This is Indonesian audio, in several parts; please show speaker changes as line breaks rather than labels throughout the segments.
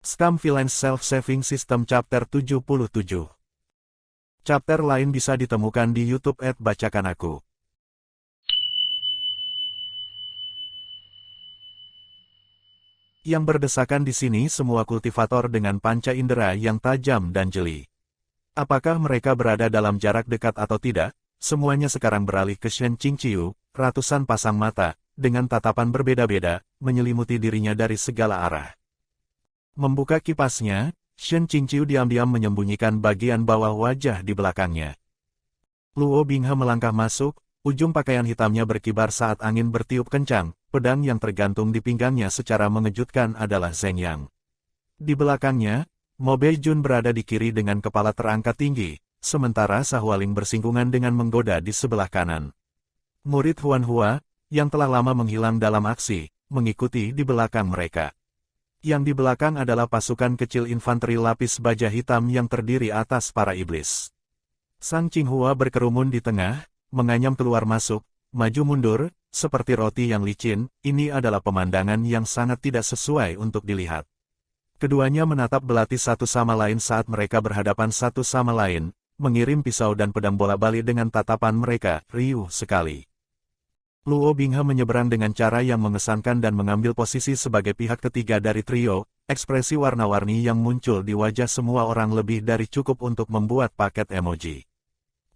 Scam Villains Self-Saving System Chapter 77. Chapter lain bisa ditemukan di YouTube @bacakan aku. Yang berdesakan di sini semua kultivator dengan panca indera yang tajam dan jeli. Apakah mereka berada dalam jarak dekat atau tidak? Semuanya sekarang beralih ke Shen Qingqiu, ratusan pasang mata, dengan tatapan berbeda-beda, menyelimuti dirinya dari segala arah. Membuka kipasnya, Shen Qingqiu diam-diam menyembunyikan bagian bawah wajah di belakangnya. Luo Binghe melangkah masuk, ujung pakaian hitamnya berkibar saat angin bertiup kencang, pedang yang tergantung di pinggangnya secara mengejutkan adalah Zheng Yang. Di belakangnya, Mo Beijun berada di kiri dengan kepala terangkat tinggi, sementara Shahualing bersinggungan dengan menggoda di sebelah kanan. Murid Huan Hua, yang telah lama menghilang dalam aksi, mengikuti di belakang mereka. Yang di belakang adalah pasukan kecil infanteri lapis baja hitam yang terdiri atas para iblis. Sang Qinghua berkerumun di tengah, menganyam keluar masuk, maju mundur, seperti roti yang licin. Ini adalah pemandangan yang sangat tidak sesuai untuk dilihat. Keduanya menatap belati satu sama lain saat mereka berhadapan satu sama lain, mengirim pisau dan pedang bola-balik dengan tatapan mereka, riuh sekali. Luo Binghe menyeberang dengan cara yang mengesankan dan mengambil posisi sebagai pihak ketiga dari trio. Ekspresi warna-warni yang muncul di wajah semua orang lebih dari cukup untuk membuat paket emoji.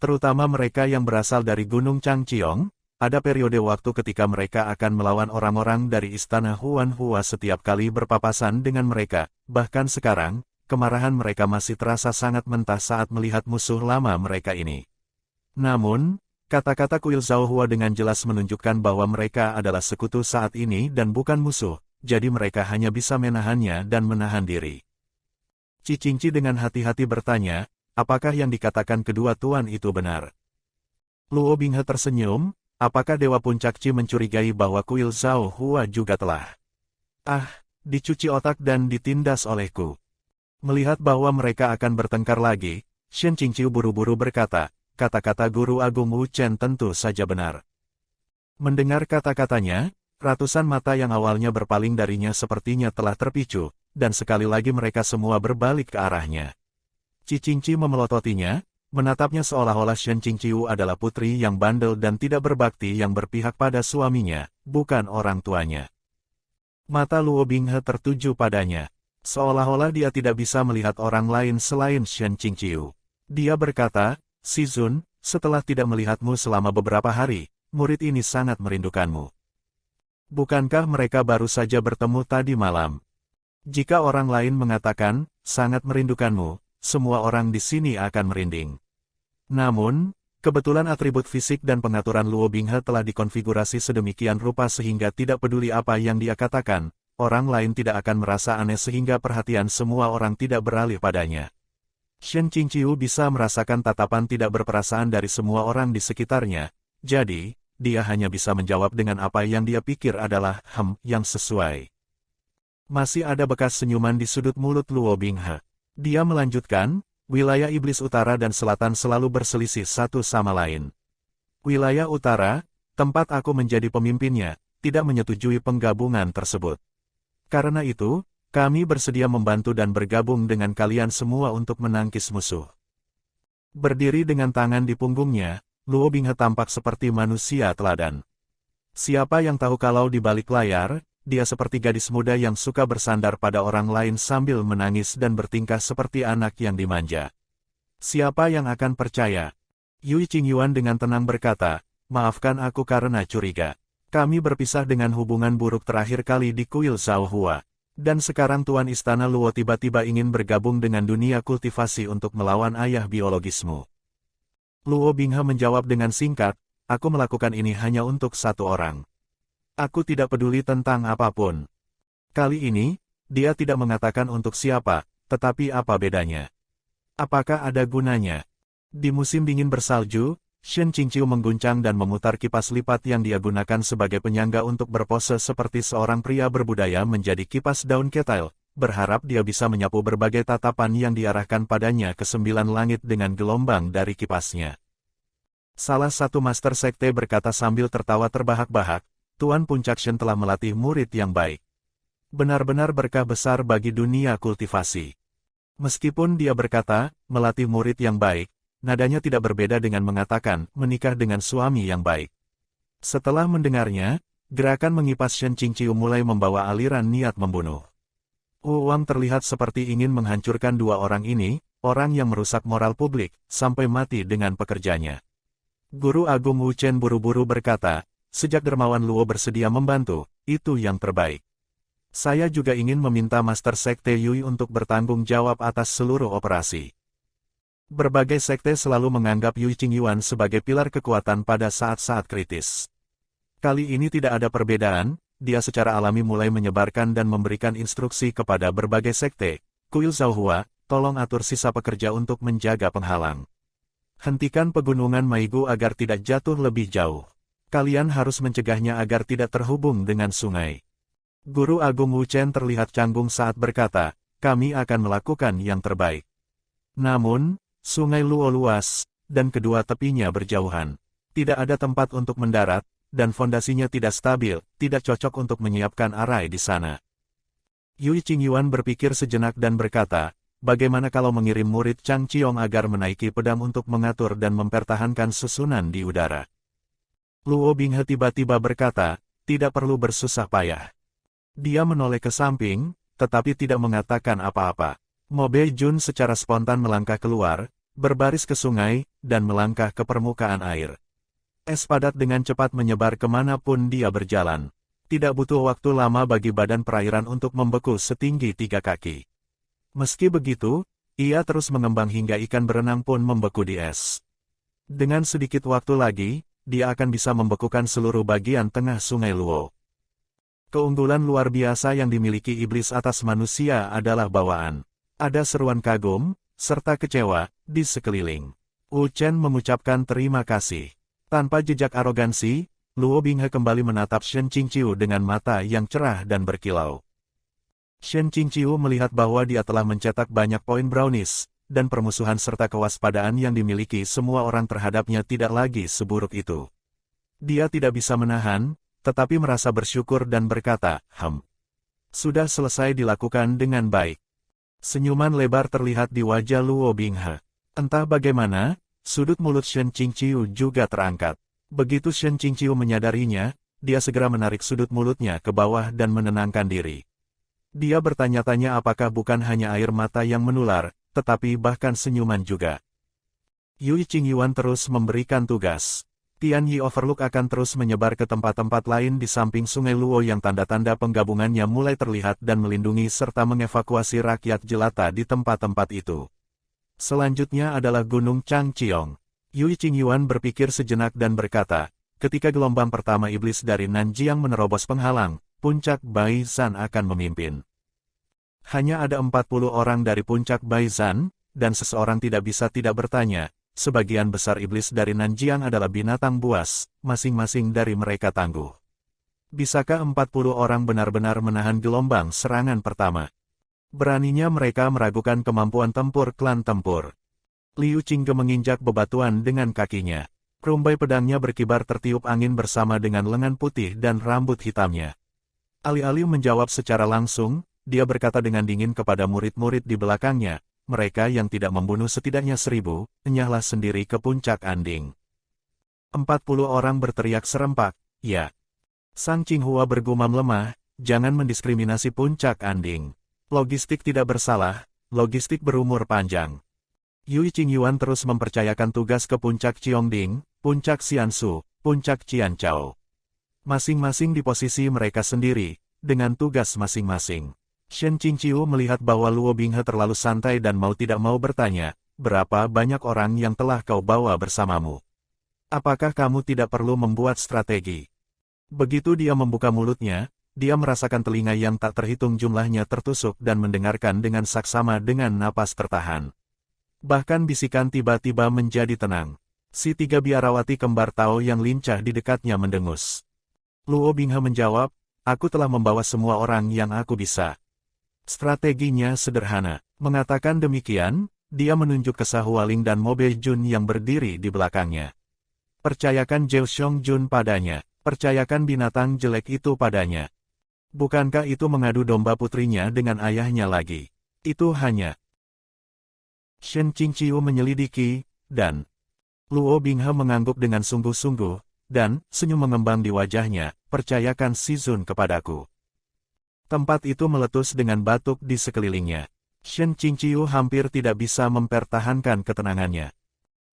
Terutama mereka yang berasal dari Gunung Changqiong, ada periode waktu ketika mereka akan melawan orang-orang dari Istana Huan Hua setiap kali berpapasan dengan mereka. Bahkan sekarang, kemarahan mereka masih terasa sangat mentah saat melihat musuh lama mereka ini. Namun, kata-kata Kuil Zhao Hua dengan jelas menunjukkan bahwa mereka adalah sekutu saat ini dan bukan musuh, jadi mereka hanya bisa menahannya dan menahan diri. Qingqi dengan hati-hati bertanya, apakah yang dikatakan kedua tuan itu benar? Luo Binghe tersenyum, apakah Dewa Puncak Qi mencurigai bahwa Kuil Zhao Hua juga telah dicuci otak dan ditindas olehku? Melihat bahwa mereka akan bertengkar lagi, Shen Qingqiu buru-buru berkata, kata-kata Guru Agung Wu Chen tentu saja benar. Mendengar kata-katanya, ratusan mata yang awalnya berpaling darinya sepertinya telah terpicu, dan sekali lagi mereka semua berbalik ke arahnya. Qingqi memelototinya, menatapnya seolah-olah Shen Qingqiu adalah putri yang bandel dan tidak berbakti yang berpihak pada suaminya, bukan orang tuanya. Mata Luo Binghe tertuju padanya, seolah-olah dia tidak bisa melihat orang lain selain Shen Qingqiu. Dia berkata, Si Zun, setelah tidak melihatmu selama beberapa hari, murid ini sangat merindukanmu. Bukankah mereka baru saja bertemu tadi malam? Jika orang lain mengatakan, sangat merindukanmu, semua orang di sini akan merinding. Namun, kebetulan atribut fisik dan pengaturan Luo Binghe telah dikonfigurasi sedemikian rupa sehingga tidak peduli apa yang dia katakan, orang lain tidak akan merasa aneh sehingga perhatian semua orang tidak beralih padanya. Shen Qingqiu bisa merasakan tatapan tidak berperasaan dari semua orang di sekitarnya, jadi, dia hanya bisa menjawab dengan apa yang dia pikir adalah yang sesuai. Masih ada bekas senyuman di sudut mulut Luo Binghe. Dia melanjutkan, wilayah iblis utara dan selatan selalu berselisih satu sama lain. Wilayah utara, tempat aku menjadi pemimpinnya, tidak menyetujui penggabungan tersebut. Karena itu, kami bersedia membantu dan bergabung dengan kalian semua untuk menangkis musuh. Berdiri dengan tangan di punggungnya, Luo Binghe tampak seperti manusia teladan. Siapa yang tahu kalau di balik layar, dia seperti gadis muda yang suka bersandar pada orang lain sambil menangis dan bertingkah seperti anak yang dimanja. Siapa yang akan percaya? Yui Qingyuan dengan tenang berkata, maafkan aku karena curiga. Kami berpisah dengan hubungan buruk terakhir kali di Kuil Zhao Hua. Dan sekarang Tuan Istana Luo tiba-tiba ingin bergabung dengan dunia kultivasi untuk melawan ayah biologismu. Luo Binghe menjawab dengan singkat, aku melakukan ini hanya untuk satu orang. Aku tidak peduli tentang apapun. Kali ini, dia tidak mengatakan untuk siapa, tetapi apa bedanya? Apakah ada gunanya? Di musim dingin bersalju, Shen Qingqiu mengguncang dan memutar kipas lipat yang dia gunakan sebagai penyangga untuk berpose seperti seorang pria berbudaya menjadi kipas daun ketel, berharap dia bisa menyapu berbagai tatapan yang diarahkan padanya ke 9 langit dengan gelombang dari kipasnya. Salah satu master sekte berkata sambil tertawa terbahak-bahak, Tuan Puncak Shen telah melatih murid yang baik. Benar-benar berkah besar bagi dunia kultivasi. Meskipun dia berkata, melatih murid yang baik, nadanya tidak berbeda dengan mengatakan, menikah dengan suami yang baik. Setelah mendengarnya, gerakan mengipas Shen Qingqiu mulai membawa aliran niat membunuh. Wu Wang terlihat seperti ingin menghancurkan dua orang ini, orang yang merusak moral publik, sampai mati dengan pekerjanya. Guru Agung Wu Chen buru-buru berkata, sejak dermawan Luo bersedia membantu, itu yang terbaik. Saya juga ingin meminta Master Sekte Yui untuk bertanggung jawab atas seluruh operasi. Berbagai sekte selalu menganggap Yui Qingyuan sebagai pilar kekuatan pada saat-saat kritis. Kali ini tidak ada perbedaan, dia secara alami mulai menyebarkan dan memberikan instruksi kepada berbagai sekte. Kuil Zhaohua, tolong atur sisa pekerja untuk menjaga penghalang. Hentikan pegunungan Maigu agar tidak jatuh lebih jauh. Kalian harus mencegahnya agar tidak terhubung dengan sungai. Guru Agung Wu Chen terlihat canggung saat berkata, kami akan melakukan yang terbaik. Namun, sungai Luo luas, dan kedua tepinya berjauhan. Tidak ada tempat untuk mendarat, dan fondasinya tidak stabil, tidak cocok untuk menyiapkan arai di sana. Yui Qingyuan berpikir sejenak dan berkata, bagaimana kalau mengirim murid Chang Qiong agar menaiki pedang untuk mengatur dan mempertahankan susunan di udara? Luo Binghe tiba-tiba berkata, tidak perlu bersusah payah. Dia menoleh ke samping, tetapi tidak mengatakan apa-apa. Mo Beijun secara spontan melangkah keluar, berbaris ke sungai, dan melangkah ke permukaan air. Es padat dengan cepat menyebar kemanapun dia berjalan. Tidak butuh waktu lama bagi badan perairan untuk membeku setinggi 3 kaki. Meski begitu, ia terus mengembang hingga ikan berenang pun membeku di es. Dengan sedikit waktu lagi, dia akan bisa membekukan seluruh bagian tengah sungai Luo. Keunggulan luar biasa yang dimiliki iblis atas manusia adalah bawaan. Ada seruan kagum, serta kecewa, di sekeliling. Wu Chen mengucapkan terima kasih. Tanpa jejak arogansi, Luo Binghe kembali menatap Shen Qingqiu dengan mata yang cerah dan berkilau. Shen Qingqiu melihat bahwa dia telah mencetak banyak poin brownies, dan permusuhan serta kewaspadaan yang dimiliki semua orang terhadapnya tidak lagi seburuk itu. Dia tidak bisa menahan, tetapi merasa bersyukur dan berkata, sudah selesai dilakukan dengan baik. Senyuman lebar terlihat di wajah Luo Binghe. Entah bagaimana, sudut mulut Shen Qingqiu juga terangkat. Begitu Shen Qingqiu menyadarinya, dia segera menarik sudut mulutnya ke bawah dan menenangkan diri. Dia bertanya-tanya apakah bukan hanya air mata yang menular, tetapi bahkan senyuman juga. Yui Qingyuan terus memberikan tugas. Tianyi Overlook akan terus menyebar ke tempat-tempat lain di samping sungai Luo yang tanda-tanda penggabungannya mulai terlihat dan melindungi serta mengevakuasi rakyat jelata di tempat-tempat itu. Selanjutnya adalah Gunung Changqiong. Yui Qingyuan berpikir sejenak dan berkata, ketika gelombang pertama iblis dari Nanjiang menerobos penghalang, puncak Baizan akan memimpin. Hanya ada 40 orang dari puncak Baizan, dan seseorang tidak bisa tidak bertanya, sebagian besar iblis dari Nanjiang adalah binatang buas, masing-masing dari mereka tangguh. Bisakah 40 orang benar-benar menahan gelombang serangan pertama? Beraninya mereka meragukan kemampuan tempur klan tempur. Liu Qingge menginjak bebatuan dengan kakinya. Rumbai pedangnya berkibar tertiup angin bersama dengan lengan putih dan rambut hitamnya. Alih-alih menjawab secara langsung, dia berkata dengan dingin kepada murid-murid di belakangnya, mereka yang tidak membunuh setidaknya 1000, enyahlah sendiri ke puncak Anding. 40 orang berteriak serempak, ya. Sang Qinghua bergumam lemah, jangan mendiskriminasi puncak Anding. Logistik tidak bersalah, logistik berumur panjang. Yui Qingyuan terus mempercayakan tugas ke puncak Qiongding, puncak Xiansu, puncak Qianchao. Masing-masing di posisi mereka sendiri, dengan tugas masing-masing. Shen Qingqiu melihat bahwa Luo Binghe terlalu santai dan mau tidak mau bertanya, berapa banyak orang yang telah kau bawa bersamamu? Apakah kamu tidak perlu membuat strategi? Begitu dia membuka mulutnya, dia merasakan telinga yang tak terhitung jumlahnya tertusuk dan mendengarkan dengan saksama dengan napas tertahan. Bahkan bisikan tiba-tiba menjadi tenang. Si 3 biarawati kembar Tao yang lincah di dekatnya mendengus. Luo Binghe menjawab, aku telah membawa semua orang yang aku bisa. Strateginya sederhana. Mengatakan demikian, dia menunjuk ke Sahualing dan Mo Beijun yang berdiri di belakangnya. Percayakan Zhao Xiong Jun padanya. Percayakan binatang jelek itu padanya. Bukankah itu mengadu domba putrinya dengan ayahnya lagi? Itu hanya... Shen Qingqiu menyelidiki, dan Luo Binghe mengangguk dengan sungguh-sungguh, dan senyum mengembang di wajahnya, percayakan Si Zun kepadaku. Tempat itu meletus dengan batuk di sekelilingnya. Shen Qingqiu hampir tidak bisa mempertahankan ketenangannya.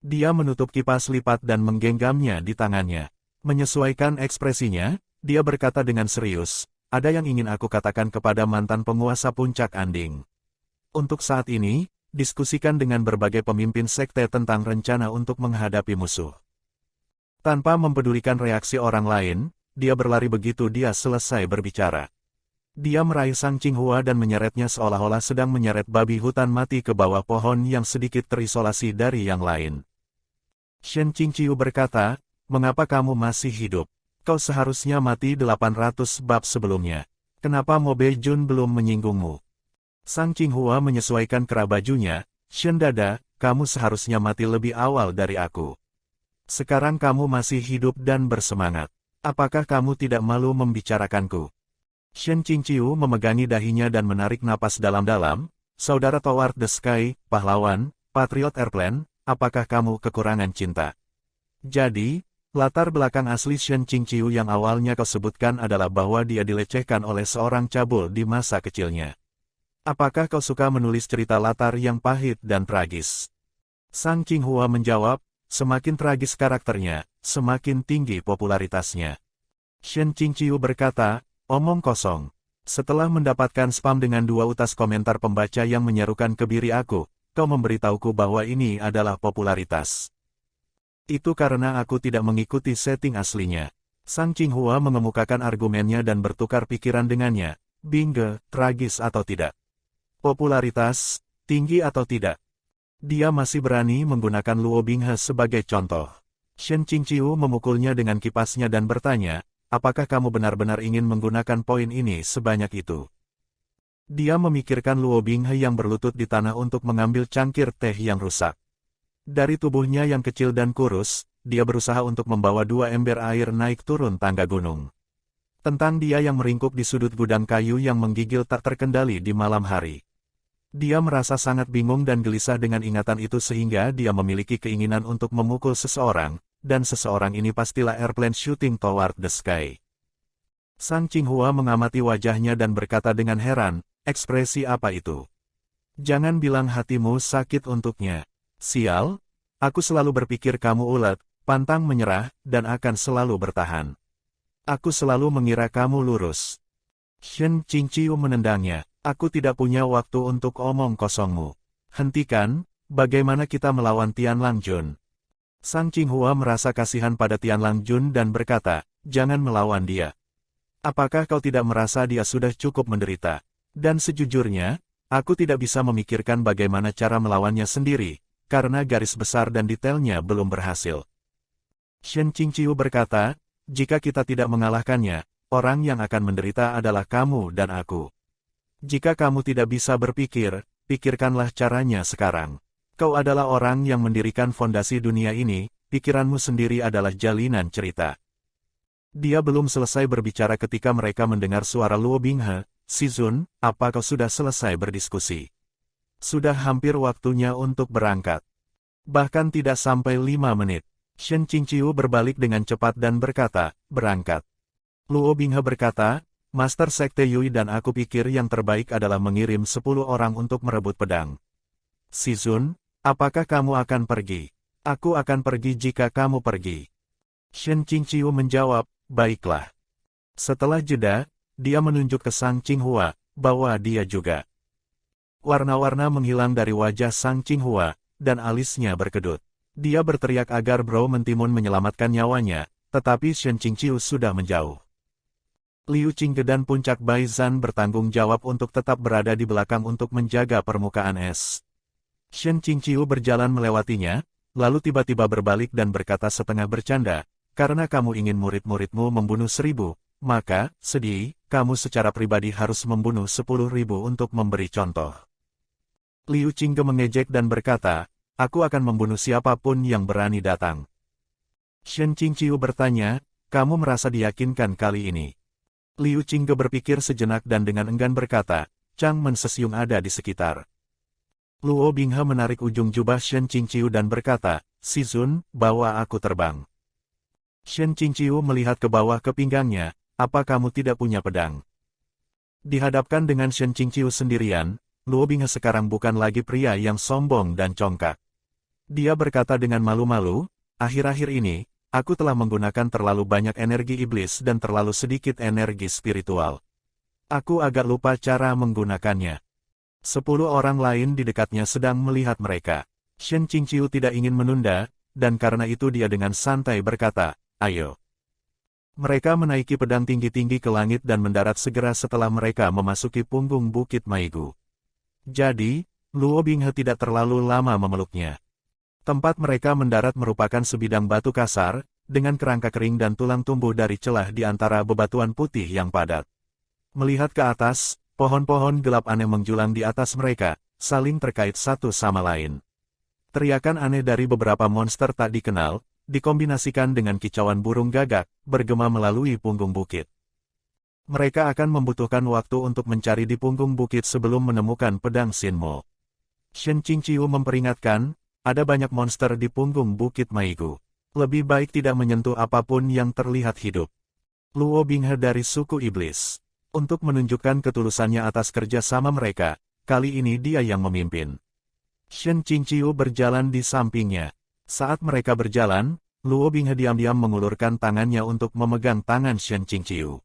Dia menutup kipas lipat dan menggenggamnya di tangannya. Menyesuaikan ekspresinya, dia berkata dengan serius, ada yang ingin aku katakan kepada mantan penguasa puncak Anding. Untuk saat ini, diskusikan dengan berbagai pemimpin sekte tentang rencana untuk menghadapi musuh. Tanpa mempedulikan reaksi orang lain, dia berlari begitu dia selesai berbicara. Dia meraih Sang Qinghua dan menyeretnya seolah-olah sedang menyeret babi hutan mati ke bawah pohon yang sedikit terisolasi dari yang lain. Shen Qingqiu berkata, mengapa kamu masih hidup? Kau seharusnya mati 800 bab sebelumnya. Kenapa Mo Beijun belum menyinggungmu? Sang Qinghua menyesuaikan kerah bajunya, Shen Dada, kamu seharusnya mati lebih awal dari aku. Sekarang kamu masih hidup dan bersemangat. Apakah kamu tidak malu membicarakanku? Shen Qingqiu memegangi dahinya dan menarik napas dalam-dalam, saudara Toward the Sky, pahlawan, Patriot Airplane, apakah kamu kekurangan cinta? Jadi, latar belakang asli Shen Qingqiu yang awalnya kau sebutkan adalah bahwa dia dilecehkan oleh seorang cabul di masa kecilnya. Apakah kau suka menulis cerita latar yang pahit dan tragis? Sang Qinghua menjawab, semakin tragis karakternya, semakin tinggi popularitasnya. Shen Qingqiu berkata, omong kosong. Setelah mendapatkan spam dengan 2 utas komentar pembaca yang menyerukan kebiri aku, kau memberitahuku bahwa ini adalah popularitas. Itu karena aku tidak mengikuti setting aslinya. Sang Qinghua mengemukakan argumennya dan bertukar pikiran dengannya, Bingge, tragis atau tidak? Popularitas, tinggi atau tidak? Dia masih berani menggunakan Luo Binghe sebagai contoh. Shen Qingqiu memukulnya dengan kipasnya dan bertanya, apakah kamu benar-benar ingin menggunakan poin ini sebanyak itu? Dia memikirkan Luo Binghe yang berlutut di tanah untuk mengambil cangkir teh yang rusak. Dari tubuhnya yang kecil dan kurus, dia berusaha untuk membawa 2 ember air naik turun tangga gunung. Tentang dia yang meringkuk di sudut gudang kayu yang menggigil tak terkendali di malam hari. Dia merasa sangat bingung dan gelisah dengan ingatan itu sehingga dia memiliki keinginan untuk memukul seseorang, dan seseorang ini pastilah airplane shooting toward the sky. Sang Qinghua mengamati wajahnya dan berkata dengan heran, ekspresi apa itu? Jangan bilang hatimu sakit untuknya. Sial, aku selalu berpikir kamu ulet, pantang menyerah, dan akan selalu bertahan. Aku selalu mengira kamu lurus. Shen Qingqiu menendangnya. Aku tidak punya waktu untuk omong kosongmu. Hentikan, bagaimana kita melawan Tianlang Jun? Sang Qinghua merasa kasihan pada Tianlang Jun dan berkata, jangan melawan dia. Apakah kau tidak merasa dia sudah cukup menderita? Dan sejujurnya, aku tidak bisa memikirkan bagaimana cara melawannya sendiri, karena garis besar dan detailnya belum berhasil. Shen Qingqiu berkata, jika kita tidak mengalahkannya, orang yang akan menderita adalah kamu dan aku. Jika kamu tidak bisa berpikir, pikirkanlah caranya sekarang. Kau adalah orang yang mendirikan fondasi dunia ini, pikiranmu sendiri adalah jalinan cerita. Dia belum selesai berbicara ketika mereka mendengar suara Luo Binghe, Si Zun, apa kau sudah selesai berdiskusi? Sudah hampir waktunya untuk berangkat. Bahkan tidak sampai 5 menit. Shen Qingqiu berbalik dengan cepat dan berkata, berangkat. Luo Binghe berkata, Master Sekte Yui dan aku pikir yang terbaik adalah mengirim 10 orang untuk merebut pedang. Si Zun, apakah kamu akan pergi? Aku akan pergi jika kamu pergi. Shen Qingqiu menjawab, baiklah. Setelah jeda, dia menunjuk ke Sang Qinghua, bawa dia juga. Warna-warna menghilang dari wajah Sang Qinghua, dan alisnya berkedut. Dia berteriak agar Bro Mentimun menyelamatkan nyawanya, tetapi Shen Qingqiu sudah menjauh. Liu Qingge dan Puncak Baizan bertanggung jawab untuk tetap berada di belakang untuk menjaga permukaan es. Shen Qingqiu berjalan melewatinya, lalu tiba-tiba berbalik dan berkata setengah bercanda, karena kamu ingin murid-muridmu membunuh 1000, maka, sedih, kamu secara pribadi harus membunuh 10.000 untuk memberi contoh. Liu Qingge mengejek dan berkata, aku akan membunuh siapapun yang berani datang. Shen Qingqiu bertanya, kamu merasa diyakinkan kali ini? Liu Qingge berpikir sejenak dan dengan enggan berkata, Chang Men Sesyung ada di sekitar. Luo Binghe menarik ujung jubah Shen Qingqiu dan berkata, Si Zun, bawa aku terbang. Shen Qingqiu melihat ke bawah ke pinggangnya, apa kamu tidak punya pedang? Dihadapkan dengan Shen Qingqiu sendirian, Luo Binghe sekarang bukan lagi pria yang sombong dan congkak. Dia berkata dengan malu-malu, akhir-akhir ini, aku telah menggunakan terlalu banyak energi iblis dan terlalu sedikit energi spiritual. Aku agak lupa cara menggunakannya. 10 orang lain di dekatnya sedang melihat mereka. Shen Qingqiu tidak ingin menunda, dan karena itu dia dengan santai berkata, ayo. Mereka menaiki pedang tinggi-tinggi ke langit dan mendarat segera setelah mereka memasuki punggung Bukit Maigu. Jadi, Luo Binghe tidak terlalu lama memeluknya. Tempat mereka mendarat merupakan sebidang batu kasar, dengan kerangka kering dan tulang tumbuh dari celah di antara bebatuan putih yang padat. Melihat ke atas, pohon-pohon gelap aneh menjulang di atas mereka, saling terkait satu sama lain. Teriakan aneh dari beberapa monster tak dikenal, dikombinasikan dengan kicauan burung gagak, bergema melalui punggung bukit. Mereka akan membutuhkan waktu untuk mencari di punggung bukit sebelum menemukan pedang Shinmo. Shen Qingqiu memperingatkan, ada banyak monster di punggung Bukit Maigu. Lebih baik tidak menyentuh apapun yang terlihat hidup. Luo Binghe dari suku iblis. Untuk menunjukkan ketulusannya atas kerja sama mereka, kali ini dia yang memimpin. Shen Qingqiu berjalan di sampingnya. Saat mereka berjalan, Luo Binghe diam-diam mengulurkan tangannya untuk memegang tangan Shen Qingqiu.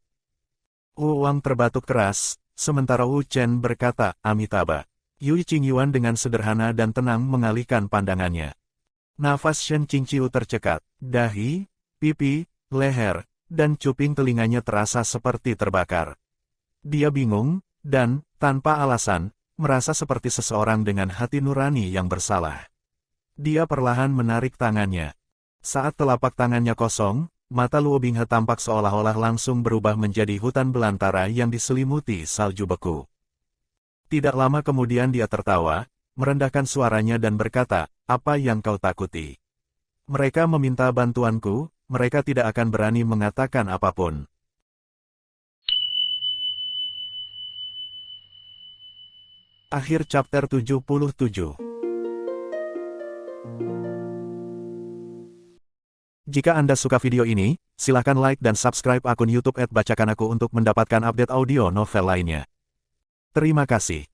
Wu Wang terbatuk keras, sementara Wu Chen berkata, Amitabha. Yui Qingyuan dengan sederhana dan tenang mengalihkan pandangannya. Nafas Shen Qingqiu tercekat, dahi, pipi, leher, dan cuping telinganya terasa seperti terbakar. Dia bingung, dan, tanpa alasan, merasa seperti seseorang dengan hati nurani yang bersalah. Dia perlahan menarik tangannya. Saat telapak tangannya kosong, mata Luo Binghe tampak seolah-olah langsung berubah menjadi hutan belantara yang diselimuti salju beku. Tidak lama kemudian dia tertawa, merendahkan suaranya dan berkata, apa yang kau takuti? Mereka meminta bantuanku, mereka tidak akan berani mengatakan apapun. Akhir chapter 77. Jika Anda suka video ini, silakan like dan subscribe akun YouTube @bacakanaku untuk mendapatkan update audio novel lainnya. Terima kasih.